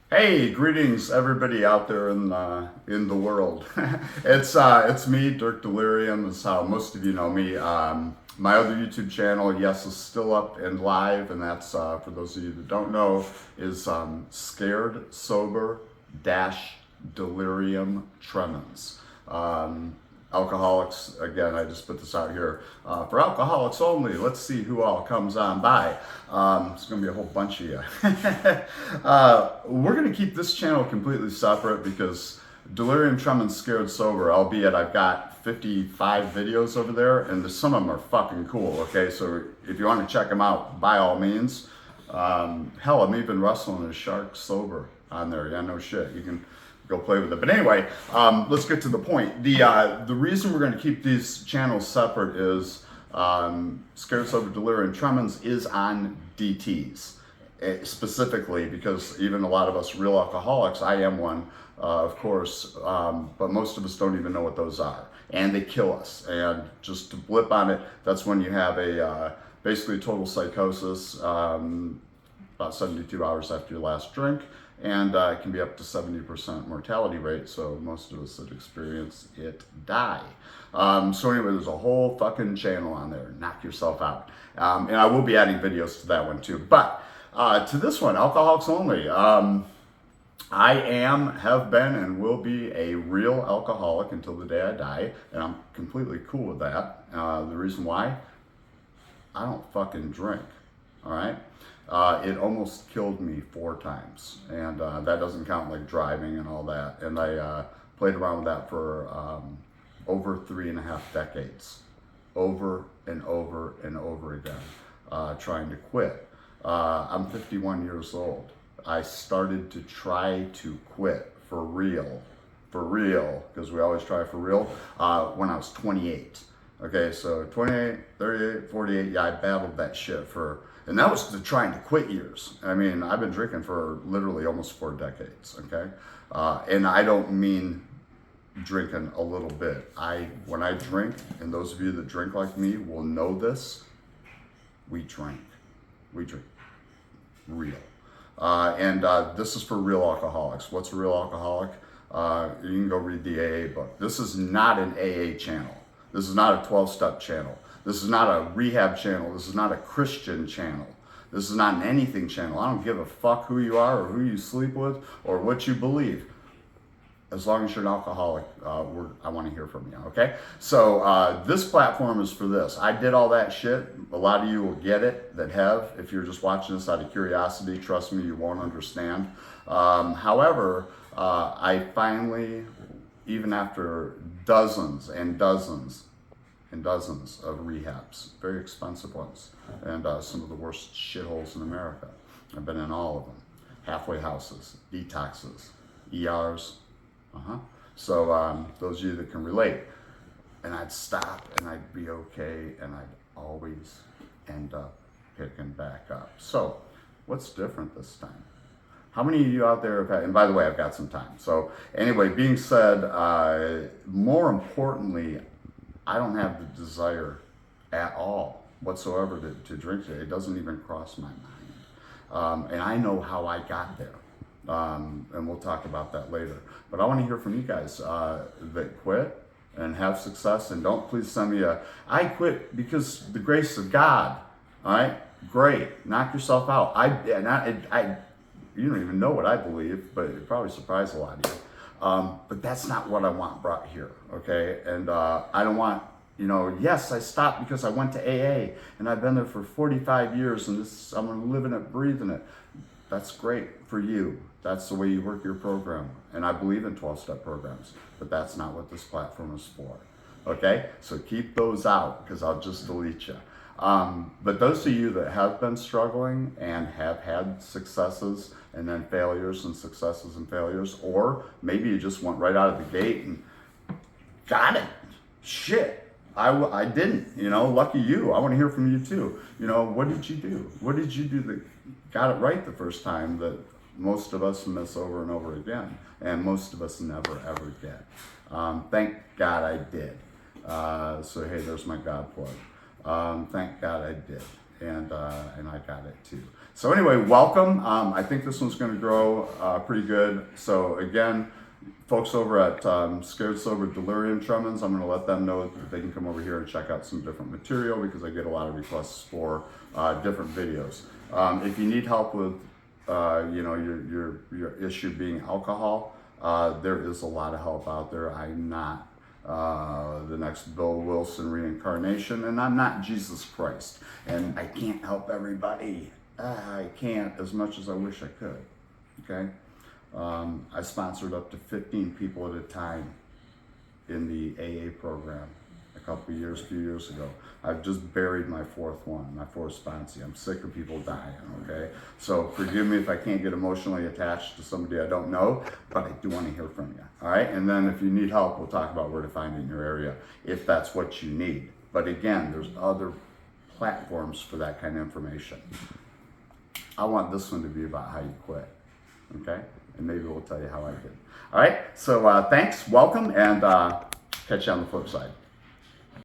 Hey, greetings everybody out there in the world. It's me, Dirk Delirium. Is how most of you know me. My other YouTube channel, yes, is still up and live, and that's for those of you that don't know, is Scared Sober Dash Delirium Tremens. Alcoholics, again, I just put this out here for alcoholics only. Let's see who all comes on by. It's going to be a whole bunch of you. We're going to keep this channel completely separate because Delirium Tremens Scared Sober, albeit I've got 55 videos over there, and some of them are fucking cool, okay? So if you want to check them out, by all means. Hell, I'm even wrestling a shark sober on there. Yeah, no shit. You can go play with it. But anyway, let's get to the point. The reason we're going to keep these channels separate is Scared Sober Delirium Tremens is on DTs. Specifically because even a lot of us real alcoholics, I am one, of course, but most of us don't even know what those are. And they kill us. And just to blip on it, that's when you have a basically total psychosis about 72 hours after your last drink. And it can be up to 70% mortality rate, so most of us that experience it die. So anyway, there's a whole fucking channel on there. Knock yourself out. And I will be adding videos to that one too. But to this one, Alcoholics Only. I am, have been, and will be a real alcoholic until the day I die, and I'm completely cool with that. The reason why? I don't fucking drink, all right? It almost killed me 4 times, and that doesn't count like driving and all that. And I played around with that for over 3.5 decades, over and over and over again, trying to quit. I'm 51 years old. I started to try to quit for real, because we always try for real, when I was 28. Okay, so 28, 38, 48, yeah, I battled that shit and that was the trying to quit years. I mean, I've been drinking for literally almost 4 decades, okay? And I don't mean drinking a little bit. When I drink, and those of you that drink like me will know this, we drink. We drink real. And this is for real alcoholics. What's a real alcoholic? You can go read the AA book. This is not an AA channel. This is not a 12-step channel. This is not a rehab channel. This is not a Christian channel. This is not an anything channel. I don't give a fuck who you are or who you sleep with or what you believe. As long as you're an alcoholic, I want to hear from you, okay? So this platform is for this. I did all that shit. A lot of you will get it that have. If you're just watching this out of curiosity, trust me, you won't understand. However, I finally, even after dozens and dozens and dozens of rehabs, very expensive ones, and some of the worst shitholes in America. I've been in all of them. Halfway houses, detoxes, ERs. So those of you that can relate, and I'd stop and I'd be okay, and I'd always end up picking back up. So what's different this time? How many of you out there have had, and by the way, I've got some time. So anyway, being said, more importantly, I don't have the desire at all whatsoever to drink today. It doesn't even cross my mind. And I know how I got there. And we'll talk about that later. But I want to hear from you guys that quit and have success. And don't please send me I quit because the grace of God. All right? Great. Knock yourself out. You don't even know what I believe, but it probably surprised a lot of you. But that's not what I want brought here, okay? And I don't want, yes, I stopped because I went to AA, and I've been there for 45 years, and I'm living it, breathing it. That's great for you. That's the way you work your program. And I believe in 12-step programs, but that's not what this platform is for, okay? So keep those out, because I'll just delete you. But those of you that have been struggling and have had successes and then failures and successes and failures, or maybe you just went right out of the gate and got it. Shit, I didn't, lucky you. I want to hear from you too. What did you do? What did you do that got it right the first time that most of us miss over and over again, and most of us never ever get? Thank God I did. So hey, there's my God plug. Thank God I did, and I got it too. So anyway, welcome. I think this one's going to grow pretty good. So again, folks over at Scared Sober Delirium Tremens, I'm going to let them know that they can come over here and check out some different material because I get a lot of requests for different videos. If you need help with your issue being alcohol, there is a lot of help out there. I'm not the next Bill Wilson reincarnation, and I'm not Jesus Christ, and I can't help everybody. I can't as much as I wish I could. Okay, I sponsored up to 15 people at a time in the AA program a few years ago. I've just buried my fourth sponsee. I'm sick of people dying, okay? So forgive me if I can't get emotionally attached to somebody I don't know, but I do want to hear from you, all right? And then if you need help, we'll talk about where to find it in your area, if that's what you need. But again, there's other platforms for that kind of information. I want this one to be about how you quit, okay? And maybe we'll tell you how I did. All right, so thanks, welcome, and catch you on the flip side.